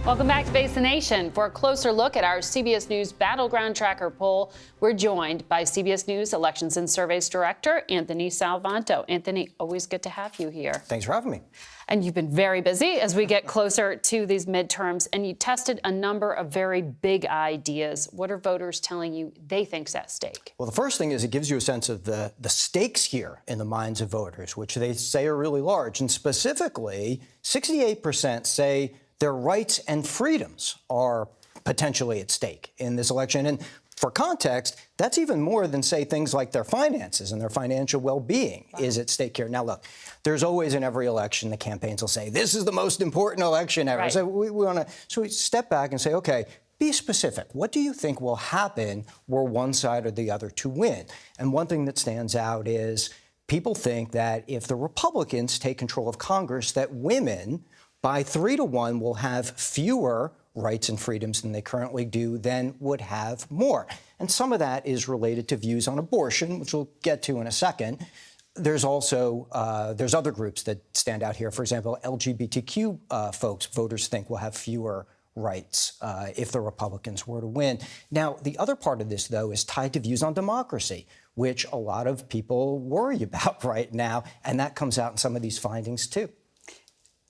Welcome back to Face the Nation. For a closer look at our CBS News Battleground Tracker poll, we're joined by CBS News Elections and Surveys Director Anthony Salvanto. Anthony, always good to have you here. Thanks for having me. And you've been very busy as we get closer to these midterms, and you tested a number of very big ideas. What are voters telling you they think's at stake? Well, the first thing is it gives you a sense of the stakes here in the minds of voters, which they say are really large. And specifically, 68% say their rights and freedoms are potentially at stake in this election. And for context, that's even more than, say, things like their finances and their financial well-being is at stake here. Now, look, there's always in every election the campaigns will say, this is the most important election ever. Right. So we step back and say, OK, be specific. What do you think will happen were one side or the other to win? And one thing that stands out is people think that if the Republicans take control of Congress, that women by 3-1 will have fewer rights and freedoms than they currently do, then would have more. And some of that is related to views on abortion, which we'll get to in a second. There's also there's other groups that stand out here. For example, LGBTQ folks, voters think will have fewer rights if the Republicans were to win. Now, the other part of this, though, is tied to views on democracy, which a lot of people worry about right now. And that comes out in some of these findings, too.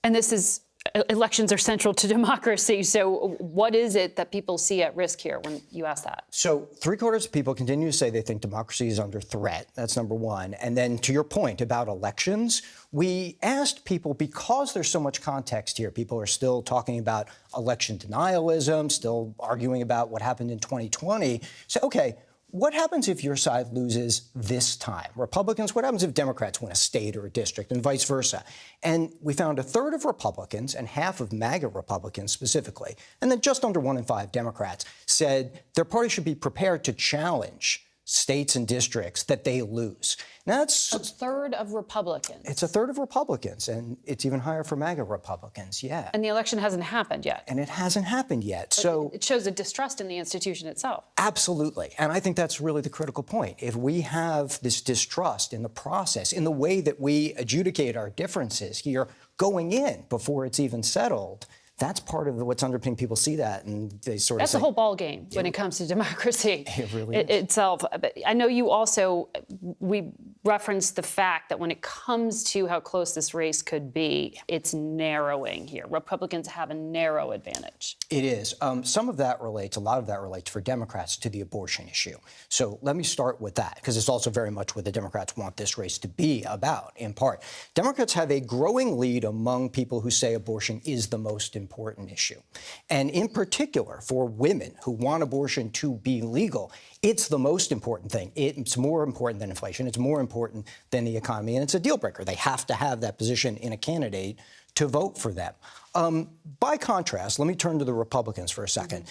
And this is elections are central to democracy. So what is it that people see at risk here when you ask that? So 3/4 of people continue to say they think democracy is under threat. That's number one. And then to your point about elections, we asked people, because there's so much context here, people are still talking about election denialism, still arguing about what happened in 2020. So, OK, what happens if your side loses this time? Republicans, what happens if Democrats win a state or a district, and vice versa? And we found 1/3 of Republicans and half of MAGA Republicans specifically, and then just under 1 in 5 Democrats said their party should be prepared to challenge states and districts that they lose. Now, that's 1/3 of Republicans. It's 1/3 of Republicans, and it's even higher for MAGA Republicans, yeah. And the election hasn't happened yet. And it hasn't happened yet. But so it shows a distrust in the institution itself. Absolutely. And I think that's really the critical point. If we have this distrust in the process, in the way that we adjudicate our differences here going in before it's even settled, that's part of what's underpinning. People see that, and they sort of That's say, the whole ball game when it comes to democracy it really is. itself. But I know you also, we referenced the fact that when it comes to how close this race could be, it's narrowing here. Republicans have a narrow advantage. It is. Some of that relates, a lot of that relates for Democrats to the abortion issue. So let me start with that, because it's also very much what the Democrats want this race to be about, in part. Democrats have a growing lead among people who say abortion is the most important issue. And in particular, for women who want abortion to be legal, it's the most important thing. It's more important than inflation. It's more important than the economy. And it's a deal breaker. They have to have that position in a candidate to vote for them. By contrast, let me turn to the Republicans for a second.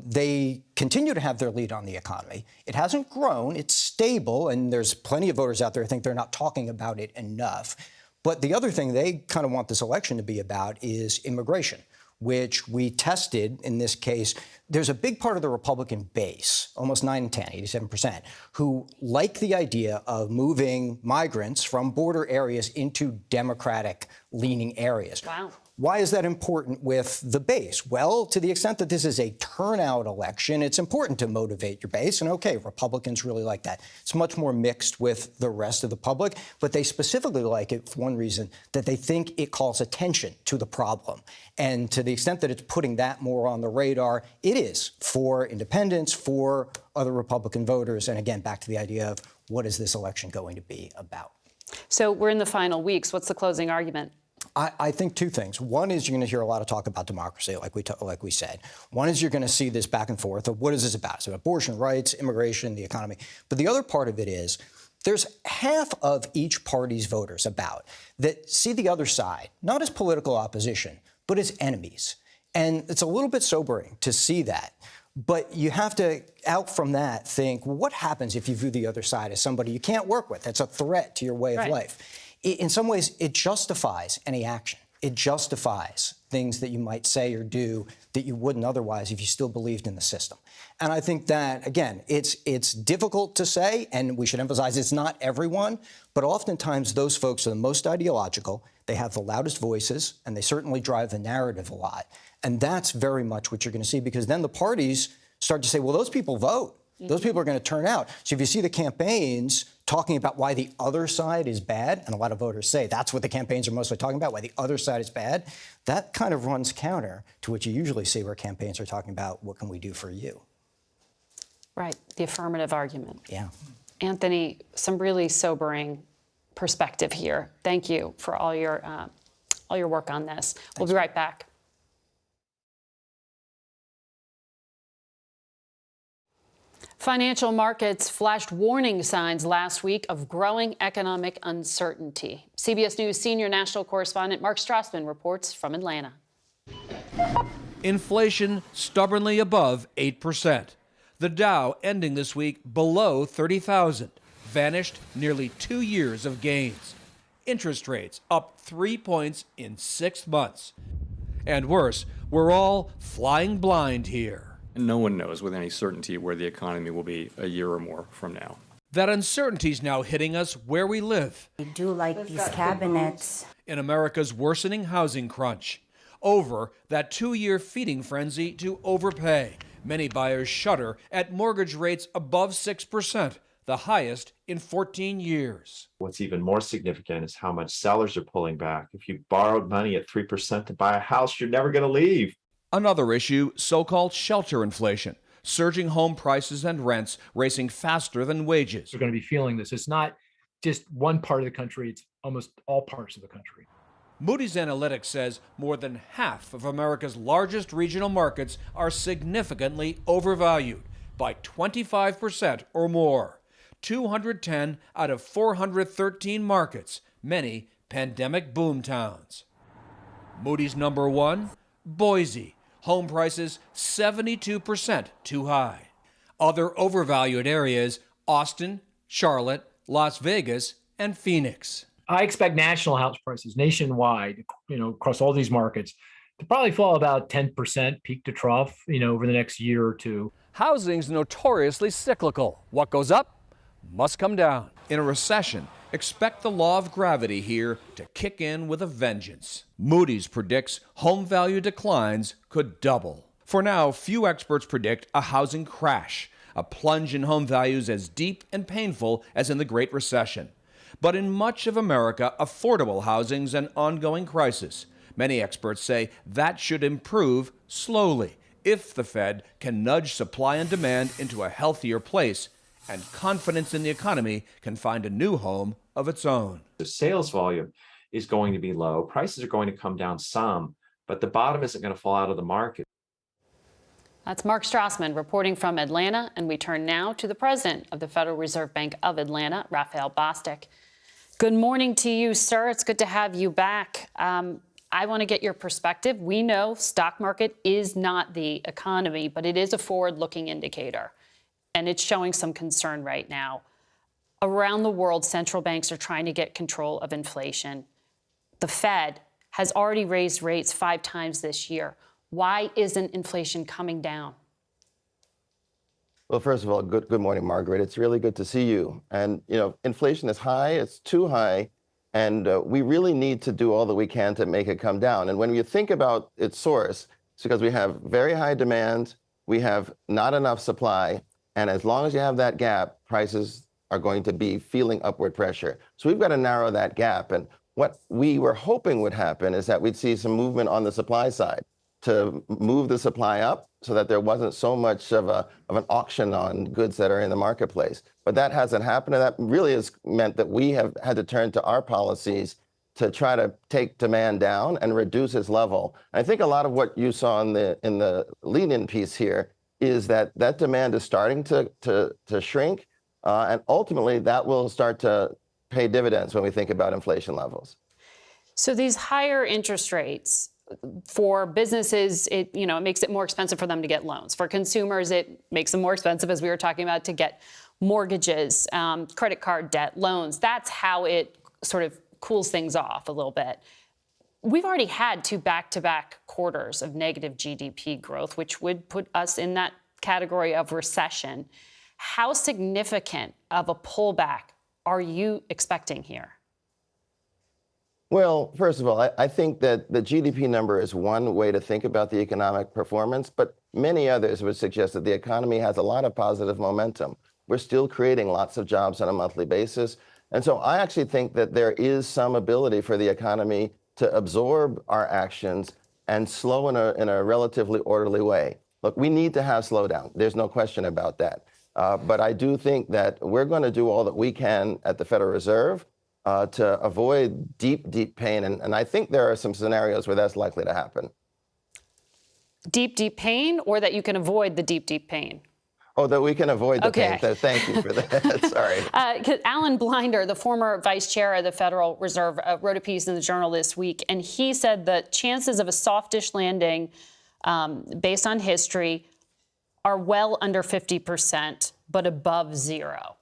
They continue to have their lead on the economy. It hasn't grown. It's stable. And there's plenty of voters out there who think they're not talking about it enough. But the other thing they kind of want this election to be about is immigration, which we tested in this case. There's a big part of the Republican base, almost 9 in 10, 87%, who like the idea of moving migrants from border areas into Democratic-leaning areas. Wow. Why is that important with the base? Well, to the extent that this is a turnout election, it's important to motivate your base. And OK, Republicans really like that. It's much more mixed with the rest of the public. But they specifically like it for one reason, that they think it calls attention to the problem. And to the extent that it's putting that more on the radar, it is for independents, for other Republican voters. And again, back to the idea of what is this election going to be about? So we're in the final weeks. What's the closing argument? I think two things. One is you're going to hear a lot of talk about democracy, like we said. One is you're going to see this back and forth of what is this about? So abortion rights, immigration, the economy. But the other part of it is there's half of each party's voters that see the other side, not as political opposition, but as enemies. And it's a little bit sobering to see that. But you have to, out from that, think, well, what happens if you view the other side as somebody you can't work with? That's a threat to your way of life. In some ways, it justifies any action. It justifies things that you might say or do that you wouldn't otherwise if you still believed in the system. And I think that, again, it's difficult to say, and we should emphasize it's not everyone, but oftentimes those folks are the most ideological, they have the loudest voices, and they certainly drive the narrative a lot. And that's very much what you're going to see, because then the parties start to say, well, those people vote. Those people are going to turn out. So if you see the campaigns talking about why the other side is bad, and a lot of voters say that's what the campaigns are mostly talking about, why the other side is bad, that kind of runs counter to what you usually see where campaigns are talking about what can we do for you. Right, the affirmative argument. Yeah. Anthony, some really sobering perspective here. Thank you for all your work on this. We'll be right back. Financial markets flashed warning signs last week of growing economic uncertainty. CBS News senior national correspondent Mark Strassman reports from Atlanta. Inflation stubbornly above 8%. The Dow ending this week below 30,000, vanished nearly 2 years of gains. Interest rates up 3 points in 6 months. And worse, we're all flying blind here. No one knows with any certainty where the economy will be a year or more from now. That uncertainty's now hitting us where we live. I do like these cabinets. In America's worsening housing crunch. Over that 2-year feeding frenzy to overpay. Many buyers shudder at mortgage rates above 6%, the highest in 14 years. What's even more significant is how much sellers are pulling back. If you borrowed money at 3% to buy a house, you're never going to leave. Another issue, so-called shelter inflation. Surging home prices and rents racing faster than wages. We're going to be feeling this. It's not just one part of the country, it's almost all parts of the country. Moody's Analytics says more than half of America's largest regional markets are significantly overvalued by 25% or more. 210 out of 413 markets, many pandemic boom towns. Moody's number one, Boise. Home prices 72% too high. Other overvalued areas, Austin, Charlotte, Las Vegas, and Phoenix. I expect national house prices nationwide, across all these markets, to probably fall about 10% peak to trough, over the next year or two. Housing's notoriously cyclical. What goes up must come down. In a recession, expect the law of gravity here to kick in with a vengeance. Moody's predicts home value declines could double. For now, few experts predict a housing crash, a plunge in home values as deep and painful as in the Great Recession. But in much of America, affordable housing's an ongoing crisis. Many experts say that should improve slowly if the Fed can nudge supply and demand into a healthier place and confidence in the economy can find a new home of its own. The sales volume is going to be low. Prices are going to come down some, but the bottom isn't going to fall out of the market. That's Mark Strassman reporting from Atlanta, and we turn now to the president of the Federal Reserve Bank of Atlanta, Raphael Bostic. Good morning to you, sir. It's good to have you back. I want to get your perspective. We know stock market is not the economy, but it is a forward-looking indicator, and it's showing some concern right now. Around the world, central banks are trying to get control of inflation. The Fed has already raised rates 5 times this year. Why isn't inflation coming down? Well, first of all, good morning, Margaret. It's really good to see you. And, inflation is high, it's too high, and we really need to do all that we can to make it come down. And when you think about its source, it's because we have very high demand, we have not enough supply, and as long as you have that gap, prices are going to be feeling upward pressure. So we've got to narrow that gap. And what we were hoping would happen is that we'd see some movement on the supply side to move the supply up so that there wasn't so much of an auction on goods that are in the marketplace. But that hasn't happened, and that really has meant that we have had to turn to our policies to try to take demand down and reduce its level. And I think a lot of what you saw in the lead-in piece here is that demand is starting to shrink, and ultimately that will start to pay dividends when we think about inflation levels. So these higher interest rates, for businesses, it makes it more expensive for them to get loans. For consumers, it makes them more expensive, as we were talking about, to get mortgages, credit card debt, loans. That's how it sort of cools things off a little bit. we've already had 2 back-to-back quarters of negative GDP growth, which would put us in that category of recession. How significant of a pullback are you expecting here? Well, first of all, I think that the GDP number is one way to think about the economic performance, but many others would suggest that the economy has a lot of positive momentum. We're still creating lots of jobs on a monthly basis. And so I actually think that there is some ability for the economy to absorb our actions and slow in a relatively orderly way. Look, we need to have slowdown. There's no question about that. But I do think that we're going to do all that we can at the Federal Reserve to avoid deep, deep pain. And I think there are some scenarios where that's likely to happen. Deep, deep pain, or that you can avoid the deep, deep pain? Oh, that we can avoid the Okay. pain. Thank you for that. Sorry. Alan Blinder, the former vice chair of the Federal Reserve, wrote a piece in the Journal this week, and he said the chances of a softish landing based on history are well under 50%, but above 0.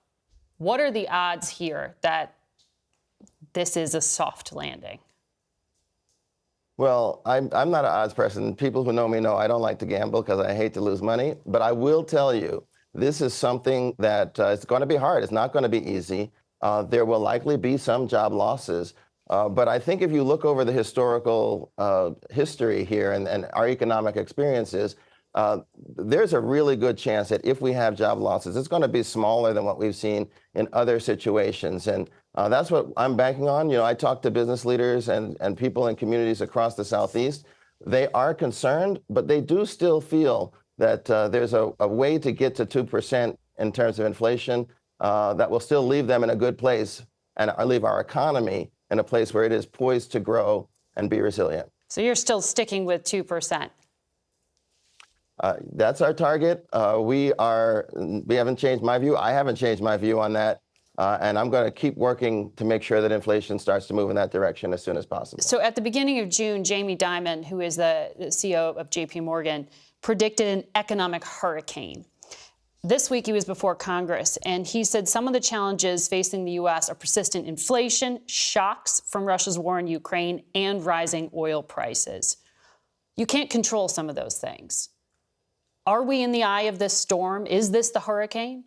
What are the odds here that this is a soft landing? Well, I'm not an odds person. People who know me know I don't like to gamble because I hate to lose money. But I will tell you, this is something that it's going to be hard. It's not going to be easy. There will likely be some job losses. But I think if you look over the historical history here and our economic experiences, there's a really good chance that if we have job losses, it's going to be smaller than what we've seen in other situations. And that's what I'm banking on. You know, I talk to business leaders and people in communities across the Southeast. They are concerned, but they do still feel that there's a way to get to 2% in terms of inflation that will still leave them in a good place and leave our economy in a place where it is poised to grow and be resilient. So you're still sticking with 2%? That's our target. We haven't changed my view. I haven't changed my view on that. And I'm going to keep working to make sure that inflation starts to move in that direction as soon as possible. So at the beginning of June, Jamie Dimon, who is the CEO of JP Morgan, predicted an economic hurricane. This week he was before Congress, and he said some of the challenges facing the U.S. are persistent inflation, shocks from Russia's war in Ukraine, and rising oil prices. You can't control some of those things. Are we in the eye of this storm? Is this the hurricane?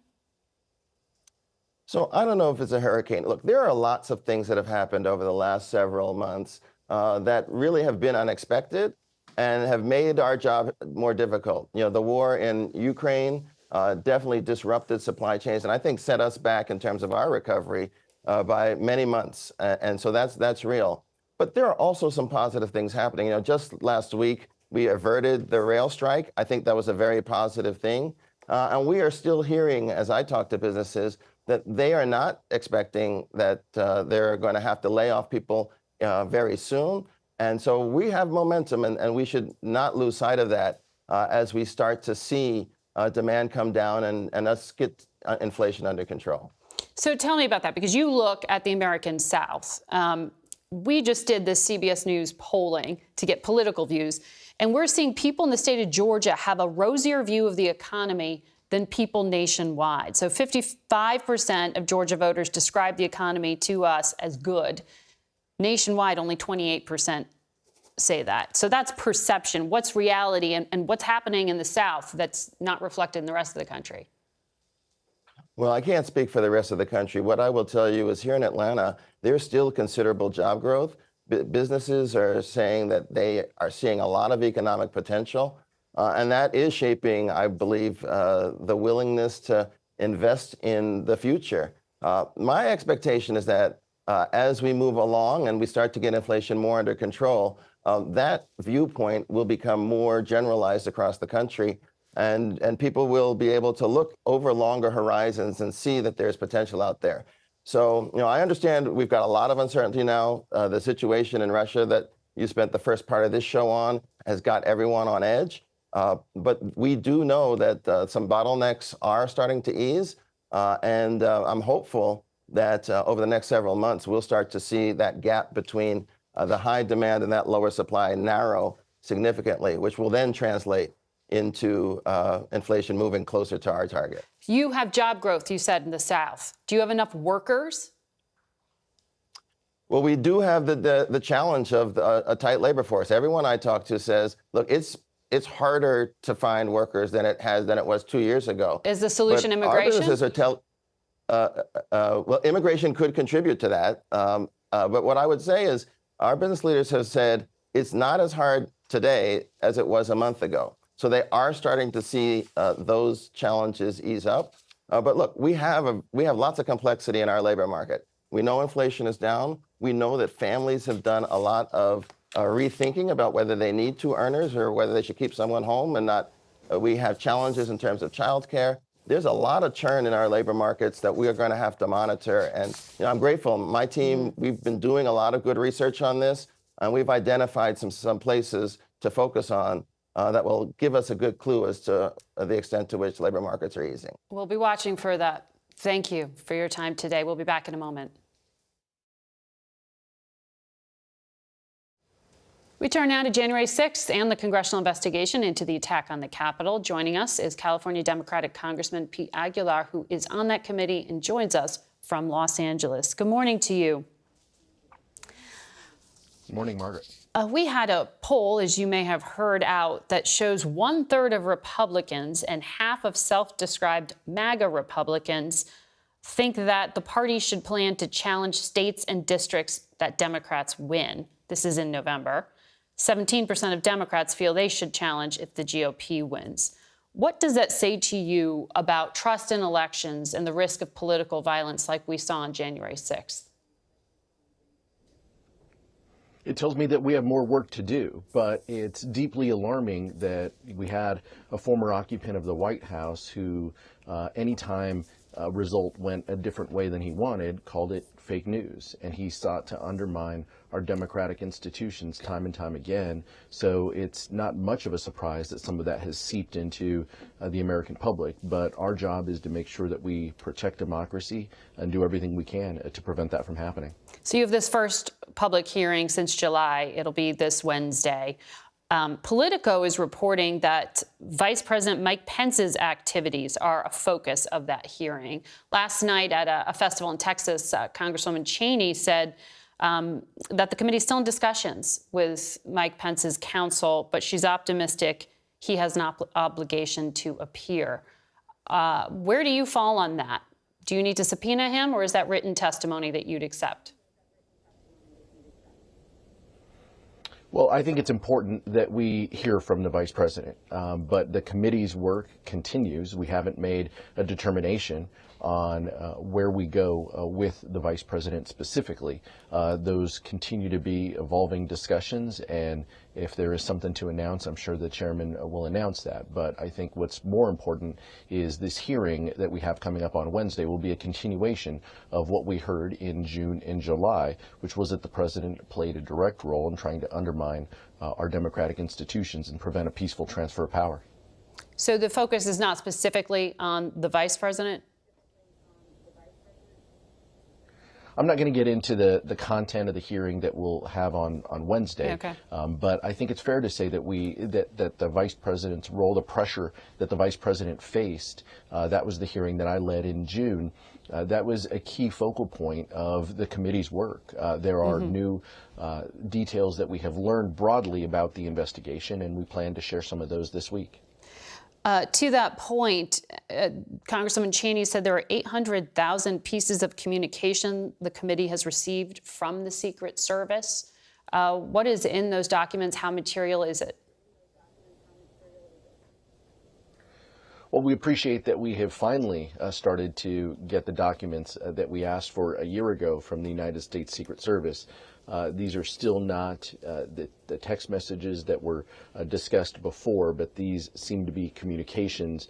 So I don't know if it's a hurricane. Look, there are lots of things that have happened over the last several months that really have been unexpected and have made our job more difficult. You know, the war in Ukraine definitely disrupted supply chains and I think set us back in terms of our recovery by many months. And so that's real. But there are also some positive things happening. You know, just last week, we averted the rail strike. I think that was a very positive thing. And we are still hearing, as I talk to businesses, that they are not expecting that they're going to have to lay off people very soon. And so we have momentum, and we should not lose sight of that as we start to see demand come down and us get inflation under control. So tell me about that, because you look at the American South. We just did this CBS News polling to get political views, and we're seeing people in the state of Georgia have a rosier view of the economy than people nationwide. So 55% of Georgia voters describe the economy to us as good. Nationwide, only 28% say that. So that's perception. What's reality, and what's happening in the South that's not reflected in the rest of the country? Well, I can't speak for the rest of the country. What I will tell you is here in Atlanta, there's still considerable job growth. Businesses are saying that they are seeing a lot of economic potential. And that is shaping, I believe, the willingness to invest in the future. My expectation is that as we move along and we start to get inflation more under control, that viewpoint will become more generalized across the country. And people will be able to look over longer horizons and see that there's potential out there. So, you know, I understand we've got a lot of uncertainty now. The situation in Russia that you spent the first part of this show on has got everyone on edge. But we do know that some bottlenecks are starting to ease. And I'm hopeful that over the next several months, we'll start to see that gap between the high demand and that lower supply narrow significantly, which will then translate into inflation moving closer to our target. You have job growth, you said, in the South. Do you have enough workers? Well, we do have the challenge of a tight labor force. Everyone I talk to says, look, it's harder to find workers than it was 2 years ago. Is the solution But immigration? Our businesses are well, immigration could contribute to that. But what I would say is our business leaders have said it's not as hard today as it was a month ago. So they are starting to see those challenges ease up. But look, we have lots of complexity in our labor market. We know inflation is down. We know that families have done a lot of rethinking about whether they need two earners or whether they should keep someone home and not. We have challenges in terms of childcare. There's a lot of churn in our labor markets that we are going to have to monitor. And I'm grateful. My team, we've been doing a lot of good research on this, and we've identified some places to focus on that will give us a good clue as to the extent to which labor markets are easing. We'll be watching for that. Thank you for your time today. We'll be back in a moment. We turn now to January 6th and the congressional investigation into the attack on the Capitol. Joining us is California Democratic Congressman Pete Aguilar, who is on that committee and joins us from Los Angeles. Good morning to you. Good morning, Margaret. We had a poll, as you may have heard out, that shows 1/3 of Republicans and half of self-described MAGA Republicans think that the party should plan to challenge states and districts that Democrats win. This is in November. 17% of Democrats feel they should challenge if the GOP wins. What does that say to you about trust in elections and the risk of political violence like we saw on January 6th? It tells me that we have more work to do, but it's deeply alarming that we had a former occupant of the White House who, anytime a result went a different way than he wanted, called it fake news. And he sought to undermine our democratic institutions time and time again. So it's not much of a surprise that some of that has seeped into the American public. But our job is to make sure that we protect democracy and do everything we can to prevent that from happening. So you have this first public hearing since July. It'll be this Wednesday. Politico is reporting that Vice President Mike Pence's activities are a focus of that hearing. Last night at a festival in Texas, Congresswoman Cheney said that the committee is still in discussions with Mike Pence's counsel, but she's optimistic he has an obligation to appear. Where do you fall on that? Do you need to subpoena him, or is that written testimony that you'd accept? Well, I think it's important that we hear from the vice president, but the committee's work continues. We haven't made a determination on where we go with the vice president specifically. Those continue to be evolving discussions, and if there is something to announce, I'm sure the chairman will announce that. But I think what's more important is this hearing that we have coming up on Wednesday will be a continuation of what we heard in June and July, which was that the president played a direct role in trying to undermine our democratic institutions and prevent a peaceful transfer of power. So the focus is not specifically on the vice president? I'm not going to get into the content of the hearing that we'll have on Wednesday, okay. But I think it's fair to say that that the vice president's role, the pressure that the vice president faced, that was the hearing that I led in June. That was a key focal point of the committee's work. There are new details that we have learned broadly about the investigation, and we plan to share some of those this week. To that point, Congresswoman Cheney said there are 800,000 pieces of communication the committee has received from the Secret Service. What is in those documents? How material is it? Well, we appreciate that we have finally started to get the documents that we asked for a year ago from the United States Secret Service. These are still not the text messages that were discussed before, but these seem to be communications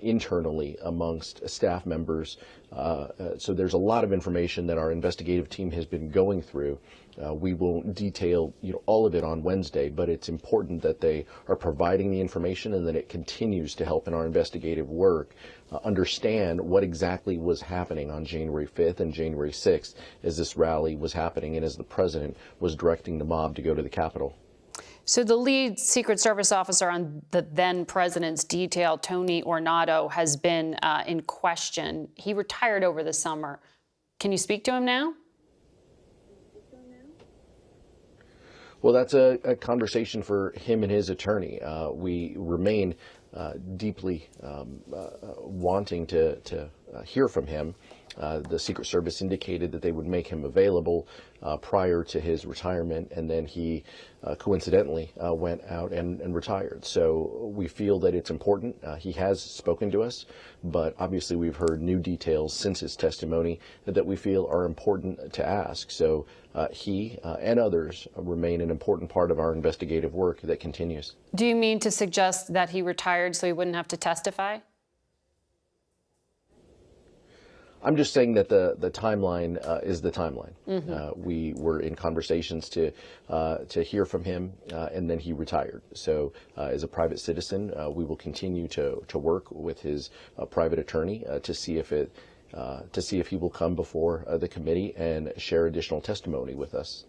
internally amongst staff members. So there's a lot of information that our investigative team has been going through. We won't detail all of it on Wednesday, but it's important that they are providing the information and that it continues to help in our investigative work understand what exactly was happening on January 5th and January 6th as this rally was happening and as the president was directing the mob to go to the Capitol. So the lead Secret Service officer on the then president's detail, Tony Ornato, has been in question. He retired over the summer. Can you speak to him now? Well, that's a conversation for him and his attorney. We remain deeply wanting to hear from him. The Secret Service indicated that they would make him available prior to his retirement, and then he coincidentally went out and retired. So we feel that it's important. He has spoken to us, but obviously we've heard new details since his testimony that we feel are important to ask. So he and others remain an important part of our investigative work that continues. Do you mean to suggest that he retired so he wouldn't have to testify? I'm just saying that the timeline is the timeline. We were in conversations to hear from him, and then he retired. So, as a private citizen, we will continue to work with his private attorney to see if he will come before the committee and share additional testimony with us.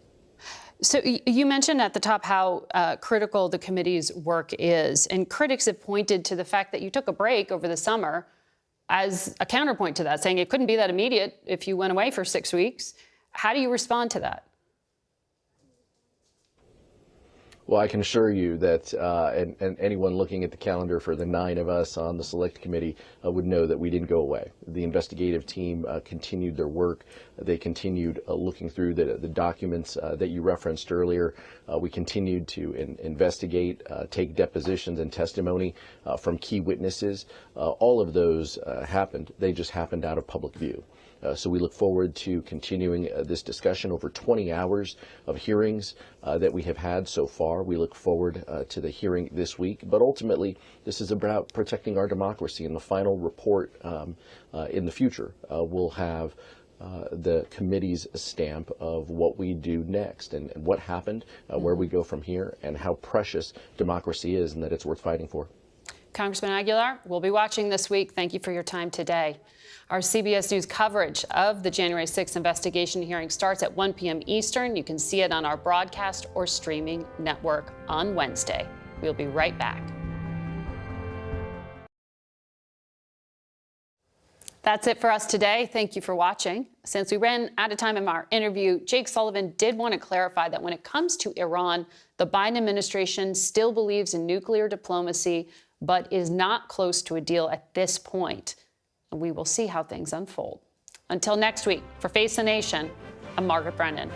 So you mentioned at the top how critical the committee's work is, and critics have pointed to the fact that you took a break over the summer as a counterpoint to that, saying it couldn't be that immediate if you went away for 6 weeks. How do you respond to that? Well, I can assure you that, and anyone looking at the calendar for the 9 of us on the Select Committee would know that we didn't go away. The investigative team continued their work. They continued looking through the documents that you referenced earlier. We continued to investigate, take depositions and testimony from key witnesses. All of those happened. They just happened out of public view. So we look forward to continuing this discussion over 20 hours of hearings that we have had so far. We look forward to the hearing this week. But ultimately, this is about protecting our democracy. And the final report in the future will have the committee's stamp of what we do next and what happened, where we go from here, and how precious democracy is and that it's worth fighting for. Congressman Aguilar, we'll be watching this week. Thank you for your time today. Our CBS News coverage of the January 6th investigation hearing starts at 1 p.m. Eastern. You can see it on our broadcast or streaming network on Wednesday. We'll be right back. That's it for us today. Thank you for watching. Since we ran out of time in our interview, Jake Sullivan did want to clarify that when it comes to Iran, the Biden administration still believes in nuclear diplomacy, but is not close to a deal at this point. And we will see how things unfold. Until next week, for Face the Nation, I'm Margaret Brennan.